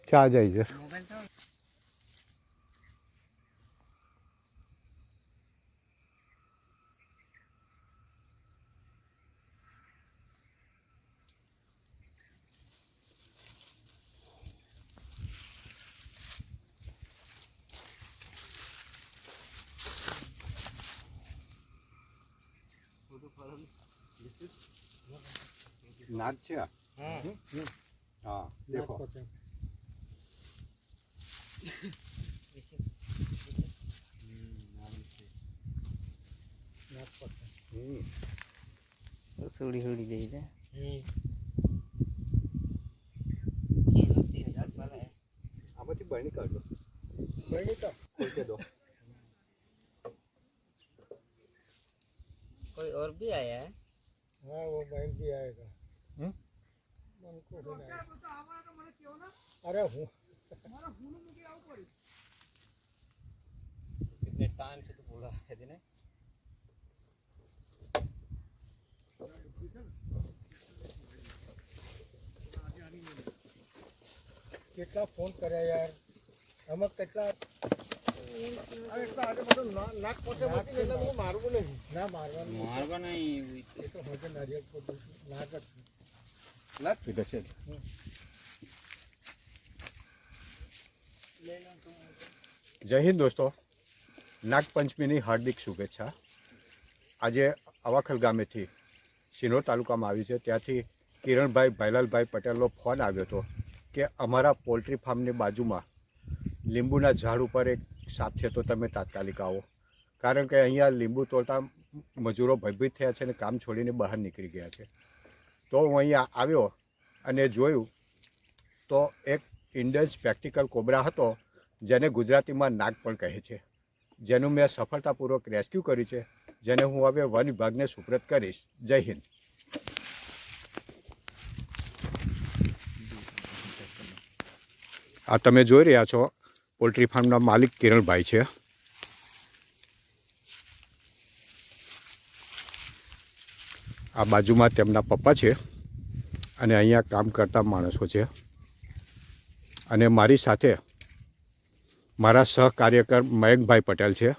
ચા જાય છે. नाक છે हाँ देखो સુડી સુડી દઈ દે આમાંથી બરણી કાઢો બરણી તો ખોલકે દો कोई और भी आया है हाँ वो बहन भी आएगा मन को होना अरे हूँ कितने टाइम से तो बोला है दिन કેટલા ફોન કર્યા યાર આમાં કેટલા એટલા આજે બધું નાક પોતે મૂકીને એટલે હું મારવું નહીં ના મારવાનું मारवा नहीं हुई એ તો હોજે નારિયેળ પોતે નાક જ નાક પીધો છે જય હિન્દ દોસ્તો નાગપંચમીની હાર્દિક શુભેચ્છા આજે અવાખલ ગામેથી સિનોર તાલુકામાં આવી છે ત્યાંથી કિરણભાઈ ભાઈલાલભાઈ પટેલનો ફોન આવ્યો હતો કે અમારા પોલ્ટ્રી ફાર્મની બાજુમાં લીંબુના ઝાડ ઉપર એક સાપ છે તો તમે તાત્કાલિક આવો કારણ કે અહીંયા લીંબુ તોડતા મજૂરો ભયભીત થયા છે અને કામ છોડીને બહાર નીકળી ગયા છે તો હું અહીંયા આવ્યો અને જોયું તો એક ઇન્ડિયન સ્પેક્ટિકલ કોબરા હતો જેને ગુજરાતીમાં નાગ પણ કહે છે જેનું મેં સફળતાપૂર્વક રેસ્ક્યુ કર્યું છે જેને હું હવે વન વિભાગને સુપ્રત કરીશ જય હિન્દ આ તમે જોઈ રહ્યા છો પોલ્ટ્રી ફાર્મના માલિક કિરણભાઈ છે આ બાજુમાં તેમના પપ્પા છે અને અહીંયા કામ કરતા માણસો છે અને મારી સાથે મારા સહકાર્યકર મયંકભાઈ પટેલ છે